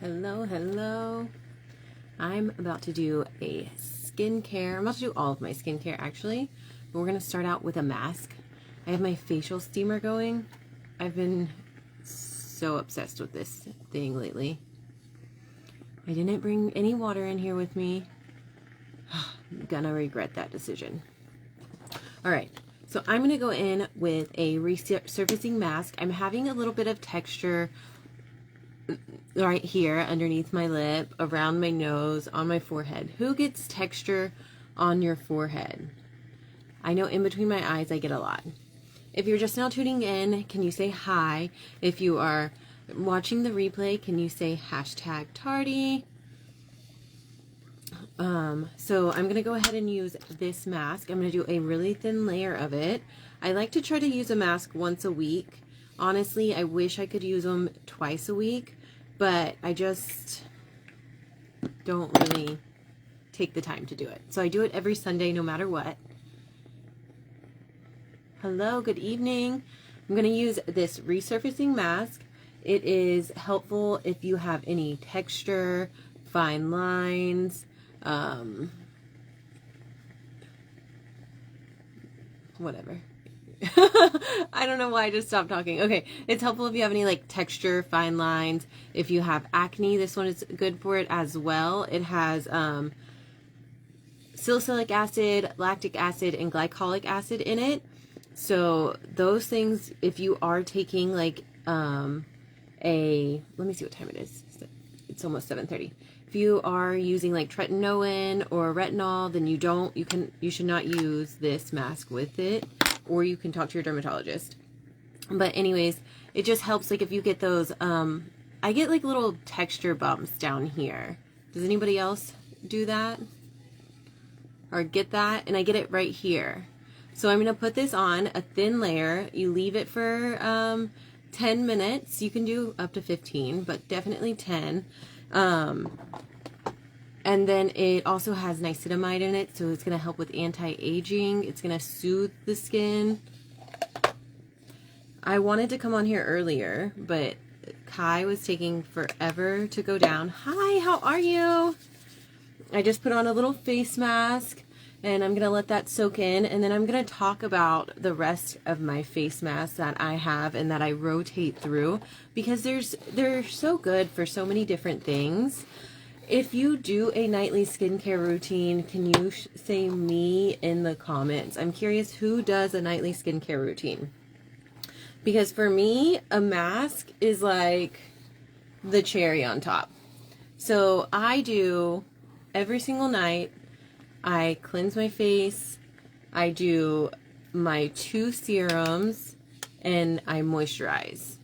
Hello. I'm about to do a skincare. I'm about to do all of my skincare actually. But we're going to start out with a mask. I have my facial steamer going. I've been so obsessed with this thing lately. I didn't bring any water in here with me. I'm gonna regret that decision. Alright, so I'm going to go in with a resurfacing mask. I'm having a little bit of texture right here underneath my lip, around my nose, on my forehead. Who gets texture on your forehead? I know in between my eyes I get a lot. If you're just now tuning in, can you say hi? If you are watching the replay, can you say #tardy? So I'm going to go ahead and use this mask. I'm going to do a really thin layer of it. I like to try to use a mask once a week. Honestly, I wish I could use them twice a week, but I just don't really take the time to do it. So I do it every Sunday no matter what. Hello, good evening. I'm going to use this resurfacing mask. It is helpful if you have any texture, fine lines, whatever. I don't know why I just stopped talking. Okay, it's helpful if you have any like texture, fine lines. If you have acne, this one is good for it as well. It has salicylic acid, lactic acid, and glycolic acid in it. So those things, if you are taking like let me see what time it is. It's almost 7:30. If you are using like tretinoin or retinol, then you should not use this mask with it, or you can talk to your dermatologist. But anyways, it just helps like if you get those I get like little texture bumps down here. Does anybody else do that or get that? And I get it right here. So I'm going to put this on a thin layer. You leave it for 10 minutes. You can do up to 15, but definitely 10. And then it also has niacinamide in it, so it's going to help with anti-aging. It's going to soothe the skin. I wanted to come on here earlier, but Kai was taking forever to go down. Hi, how are you? I just put on a little face mask, and I'm going to let that soak in, and then I'm going to talk about the rest of my face masks that I have and that I rotate through, because they're so good for so many different things. If you do a nightly skincare routine, can you say me in the comments? I'm curious who does a nightly skincare routine. Because for me, a mask is like the cherry on top. So I do every single night. I cleanse my face, I do my 2 serums, and I moisturize.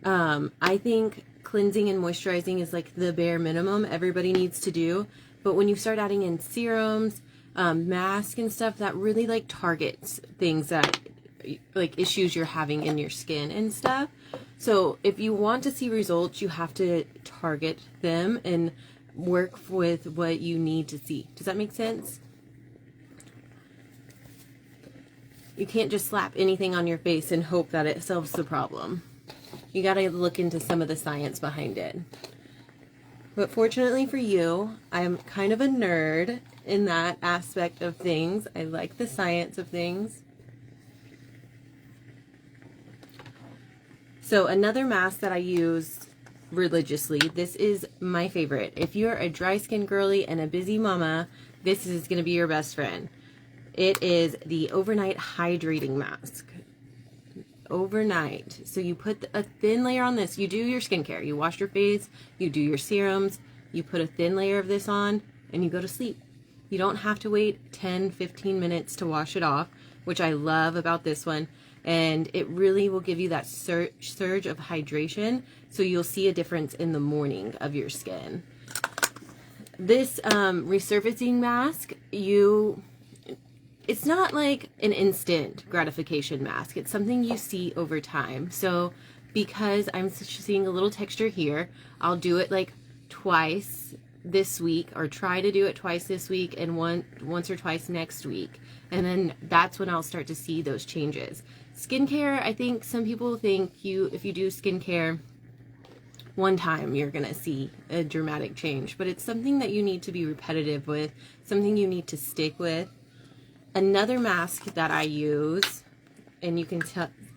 I think cleansing and moisturizing is like the bare minimum everybody needs to do. But when you start adding in serums, masks and stuff, that really like targets things that like issues you're having in your skin and stuff. So if you want to see results, you have to target them and work with what you need to see. Does that make sense? You can't just slap anything on your face and hope that it solves the problem. You gotta look into some of the science behind it. But fortunately for you, I'm kind of a nerd in that aspect of things. I like the science of things. So another mask that I use religiously, this is my favorite. If you're a dry skin girly and a busy mama, this is going to be your best friend. It is the overnight hydrating mask. Overnight. So you put a thin layer on this. You do your skincare. You wash your face, you do your serums, you put a thin layer of this on, and you go to sleep. You don't have to wait 10-15 minutes to wash it off, which I love about this one. And it really will give you that surge of hydration, so you'll see a difference in the morning of your skin. This resurfacing mask, it's not like an instant gratification mask. It's something you see over time. So because I'm seeing a little texture here, I'll do it like twice this week, or try to do it twice this week and once or twice next week. And then that's when I'll start to see those changes. Skincare, I think some people think if you do skincare one time you're going to see a dramatic change, but it's something that you need to be repetitive with, something you need to stick with. Another mask that I use, and you can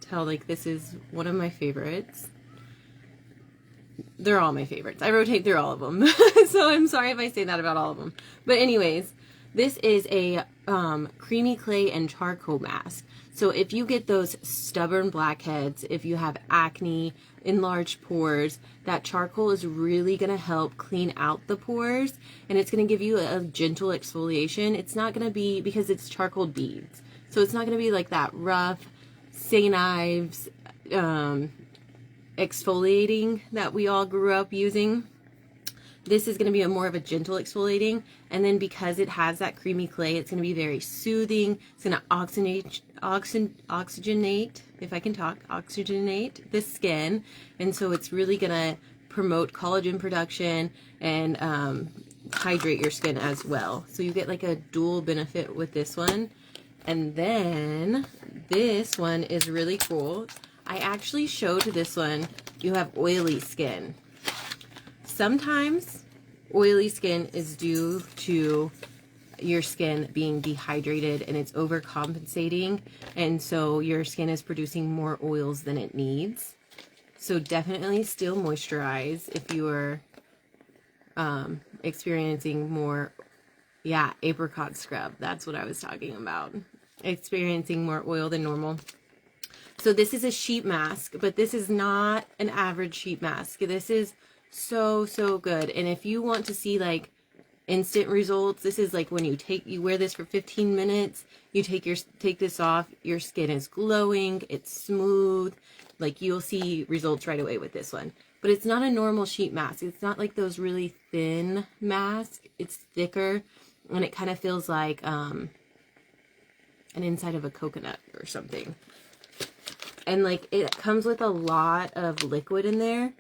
tell like this is one of my favorites. They're all my favorites. I rotate through all of them. So I'm sorry if I say that about all of them. But anyways, this is a creamy clay and charcoal mask. So if you get those stubborn blackheads, if you have acne, enlarged pores, that charcoal is really going to help clean out the pores, and it's going to give you a gentle exfoliation. It's not going to be, because it's charcoal beads, so it's not going to be like that rough, say knives, exfoliating that we all grew up using. This is going to be more of a gentle exfoliating, and then because it has that creamy clay, it's going to be very soothing. It's going to oxygenate, if I can talk, oxygenate the skin, and so it's really going to promote collagen production and hydrate your skin as well. So you get like a dual benefit with this one. And then this one is really cool. I actually showed this one, you have oily skin. Sometimes oily skin is due to your skin being dehydrated and it's overcompensating, and so your skin is producing more oils than it needs. So definitely still moisturize if you are experiencing more, yeah, apricot scrub. That's what I was talking about. Experiencing more oil than normal. So this is a sheet mask, but this is not an average sheet mask. This is so good. And if you want to see like instant results, this is like when you wear this for 15 minutes, you take this off, your skin is glowing, it's smooth, like you'll see results right away with this one. But it's not a normal sheet mask. It's not like those really thin masks. It's thicker, and it kind of feels like an inside of a coconut or something. And like it comes with a lot of liquid in there.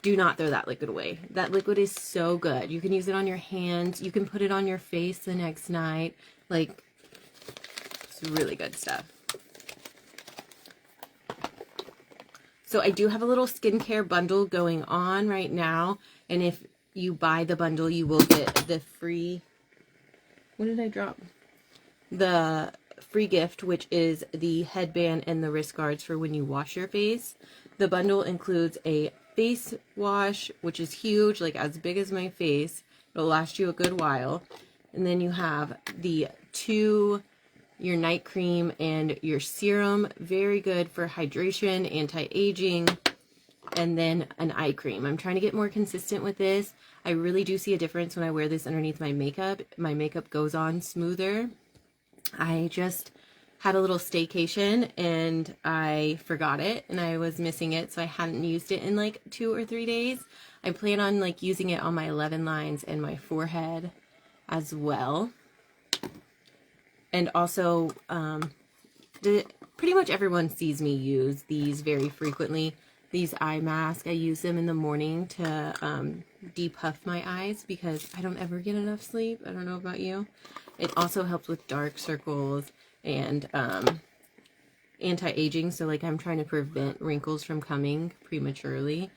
Do not throw that liquid away. That liquid is so good. You can use it on your hands. You can put it on your face the next night. Like, it's really good stuff. So I do have a little skincare bundle going on right now. And if you buy the bundle, you will get the free, what did I drop? The free gift, which is the headband and the wrist guards for when you wash your face. The bundle includes a face wash, which is huge, like as big as my face. It'll last you a good while. And then you have the your night cream and your serum, very good for hydration, anti-aging, and then an eye cream. I'm trying to get more consistent with this. I really do see a difference when I wear this underneath my makeup. My makeup goes on smoother. I just had a little staycation and I forgot it and I was missing it, so I hadn't used it in like 2 or 3 days. I plan on like using it on my 11 lines and my forehead as well. And also, pretty much everyone sees me use these very frequently. These eye masks, I use them in the morning to depuff my eyes because I don't ever get enough sleep. I don't know about you. It also helps with dark circles and anti-aging, so like I'm trying to prevent wrinkles from coming prematurely.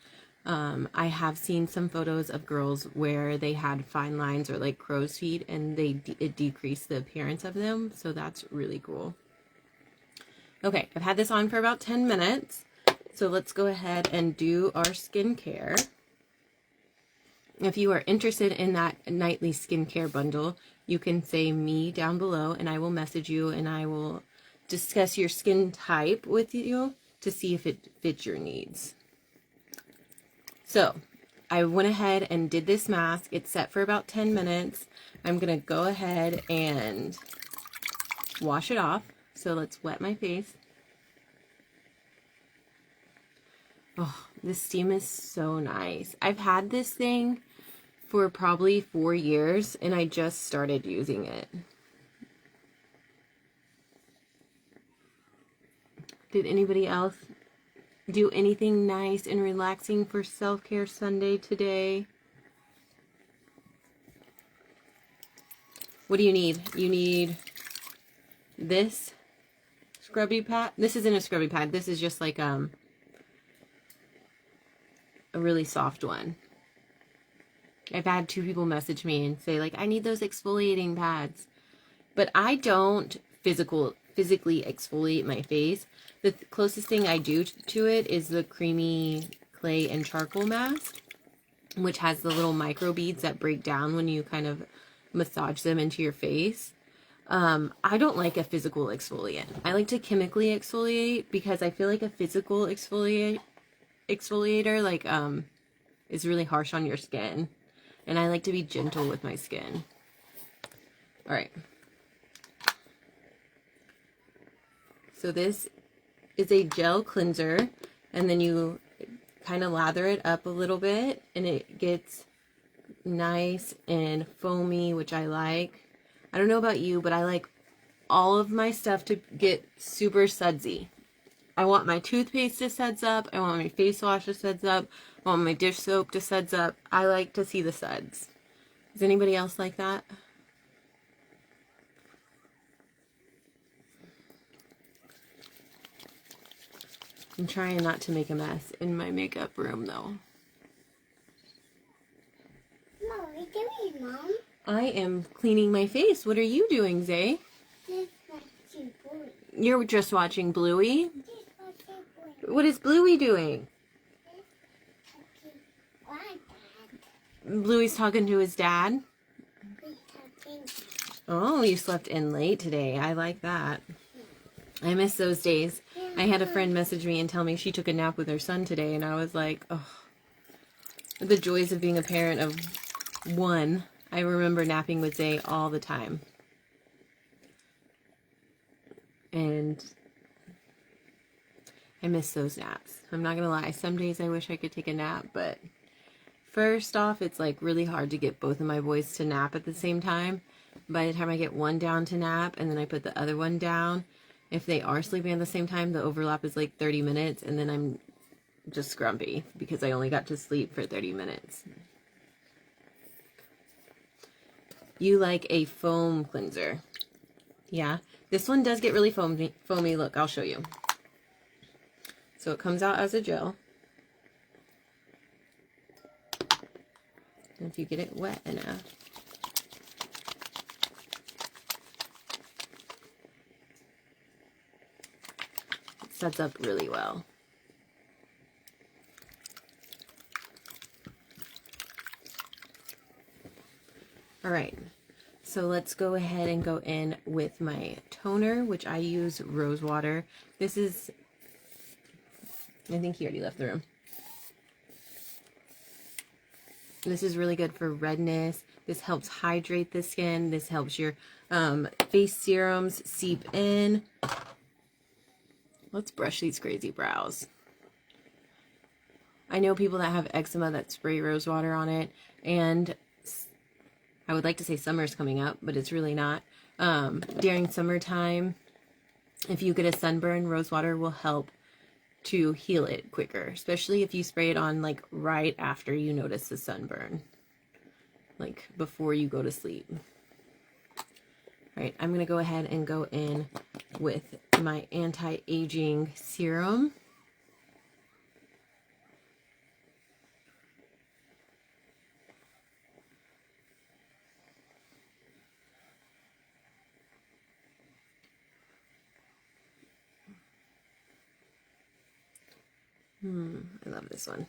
I have seen some photos of girls where they had fine lines or like crow's feet, and it decreased the appearance of them, so that's really cool. Okay, I've had this on for about 10 minutes, so let's go ahead and do our skincare. If you are interested in that nightly skincare bundle, you can say me down below and I will message you and I will discuss your skin type with you to see if it fits your needs. So I went ahead and did this mask. It's set for about 10 minutes. I'm going to go ahead and wash it off. So let's wet my face. Oh, this steam is so nice. I've had this thing for probably 4 years and I just started using it. Did anybody else do anything nice and relaxing for Self-Care Sunday today? What do you need? You need this scrubby pad. This isn't a scrubby pad. This is just like a a really soft one. I've had 2 people message me and say, like, I need those exfoliating pads. But I don't physically exfoliate my face. The closest thing I do to it is the creamy clay and charcoal mask, which has the little micro beads that break down when you kind of massage them into your face. I don't like a physical exfoliant. I like to chemically exfoliate because I feel like a physical exfoliator like is really harsh on your skin, and I like to be gentle with my skin. All right. So this is a gel cleanser, and then you kind of lather it up a little bit and it gets nice and foamy, which I like. I don't know about you, but I like all of my stuff to get super sudsy. I want my toothpaste to suds up. I want my face wash to suds up. I want my dish soap to suds up. I like to see the suds. Does anybody else like that? I'm trying not to make a mess in my makeup room, though. What are you doing, Mom? I am cleaning my face. What are you doing, Zay? Just watching Bluey. You're just watching Bluey? Just watching Bluey. What is Bluey doing? What, Dad? Bluey's talking to his dad. We're talking. Oh, you slept in late today. I like that. I miss those days. I had a friend message me and tell me she took a nap with her son today, and I was like, oh, the joys of being a parent of one. I remember napping with Zay all the time. And I miss those naps. I'm not gonna lie. Some days I wish I could take a nap, but first off, it's like really hard to get both of my boys to nap at the same time. By the time I get one down to nap and then I put the other one down, if they are sleeping at the same time, the overlap is like 30 minutes, and then I'm just grumpy because I only got to sleep for 30 minutes. You like a foam cleanser. Yeah, this one does get really foamy. Look, I'll show you. So it comes out as a gel. And if you get it wet enough, it sets up really well. All right, so let's go ahead and go in with my toner, which I use rose water. This is, I think he already left the room. This is really good for redness. This helps hydrate the skin. This helps your face serums seep in. Let's brush these crazy brows. I know people that have eczema that spray rose water on it, and I would like to say summer's coming up, but it's really not. During summertime, if you get a sunburn, rose water will help to heal it quicker, especially if you spray it on like right after you notice the sunburn, like before you go to sleep. All right, I'm gonna go ahead and go in with my anti-aging serum. I love this one.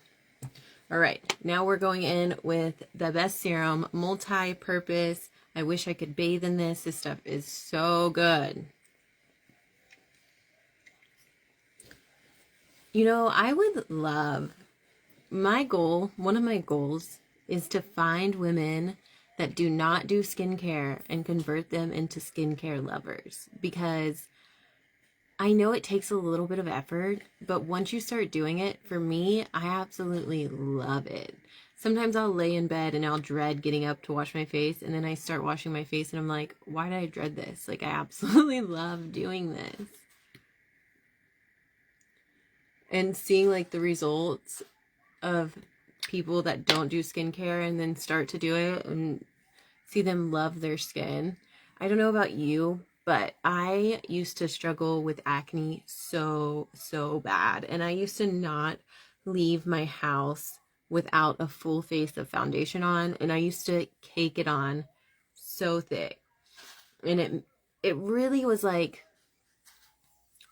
All right, now we're going in with the best serum, multi-purpose. I wish I could bathe in this. This stuff is so good. You know, I would love, one of my goals is to find women that do not do skincare and convert them into skincare lovers, because I know it takes a little bit of effort, but once you start doing it, for me, I absolutely love it. Sometimes I'll lay in bed and I'll dread getting up to wash my face, and then I start washing my face and I'm like, why did I dread this? Like, I absolutely love doing this. And seeing like the results of people that don't do skincare and then start to do it and see them love their skin. I don't know about you, but I used to struggle with acne so bad. And I used to not leave my house without a full face of foundation on, and I used to cake it on so thick, and it really was like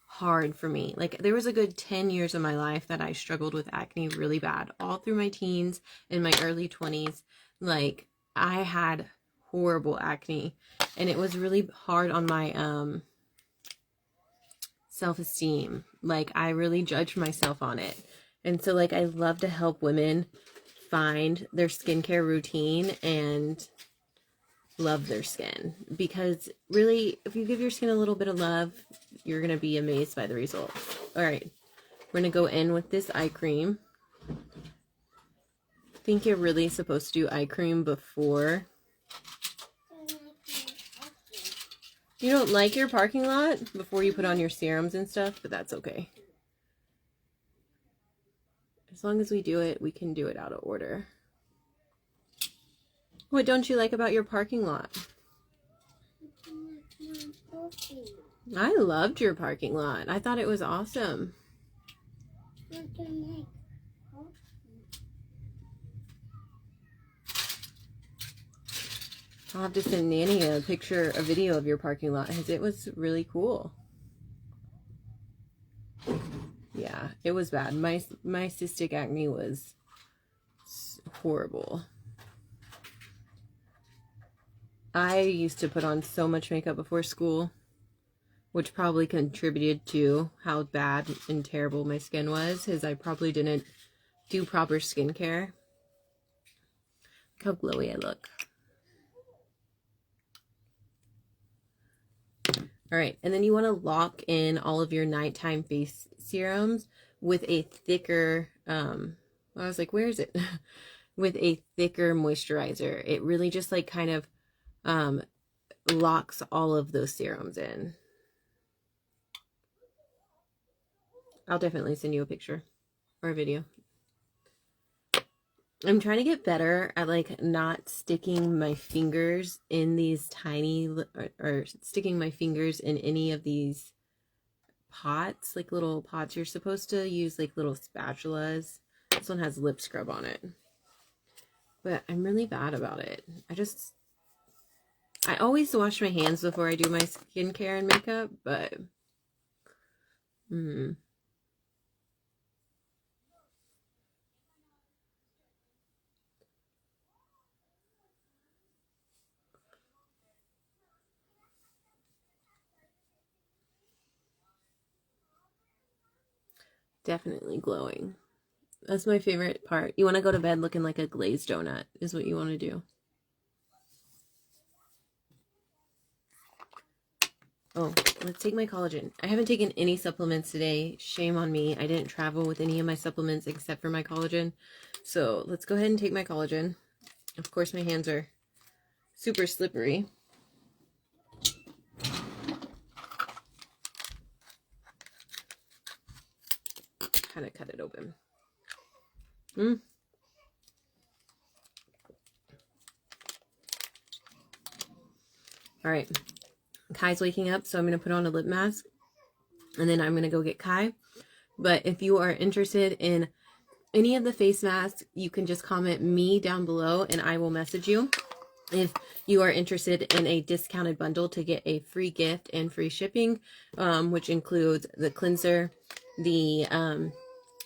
hard for me. Like there was a good 10 years of my life that I struggled with acne really bad, all through my teens and my early 20s. Like I had horrible acne, and it was really hard on my self-esteem. Like I really judged myself on it. And so like I love to help women find their skincare routine and love their skin, because really if you give your skin a little bit of love, you're gonna be amazed by the results. All right, we're gonna go in with this eye cream. I think you're really supposed to do eye cream before. You don't like your parking lot before you put on your serums and stuff, but that's okay. As long as we do it, we can do it out of order. What don't you like about your parking lot? I loved your parking lot. I thought it was awesome. I'll have to send Nanny a video of your parking lot, because it was really cool. Yeah, it was bad. My cystic acne was horrible. I used to put on so much makeup before school, which probably contributed to how bad and terrible my skin was, because I probably didn't do proper skincare. Look how glowy I look. All right, and then you want to lock in all of your nighttime face serums with a thicker, I was like, where is it? With a thicker moisturizer. It really just like kind of locks all of those serums in. I'll definitely send you a picture or a video. I'm trying to get better at like not sticking my fingers in these tiny, or sticking my fingers in any of these pots, like little pots. You're supposed to use like little spatulas. This one has lip scrub on it, but I'm really bad about it. I always wash my hands before I do my skincare and makeup, but definitely glowing. That's my favorite part. You want to go to bed looking like a glazed donut is what you want to do. Oh, let's take my collagen. I haven't taken any supplements today. Shame on me. I didn't travel with any of my supplements except for my collagen. So let's go ahead and take my collagen. Of course, my hands are super slippery. Kind of cut it open. All right. Kai's waking up, so I'm going to put on a lip mask, and then I'm going to go get Kai. But if you are interested in any of the face masks, you can just comment me down below and I will message you. If you are interested in a discounted bundle to get a free gift and free shipping, which includes the cleanser, the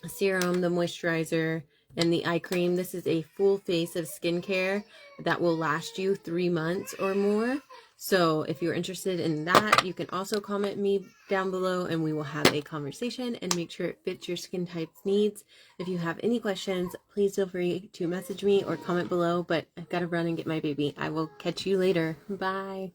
serum, the moisturizer, and the eye cream. This is a full face of skincare that will last you 3 months or more. So if you're interested in that, you can also comment me down below and we will have a conversation and make sure it fits your skin type's needs. If you have any questions, please feel free to message me or comment below, but I've got to run and get my baby. I will catch you later. Bye.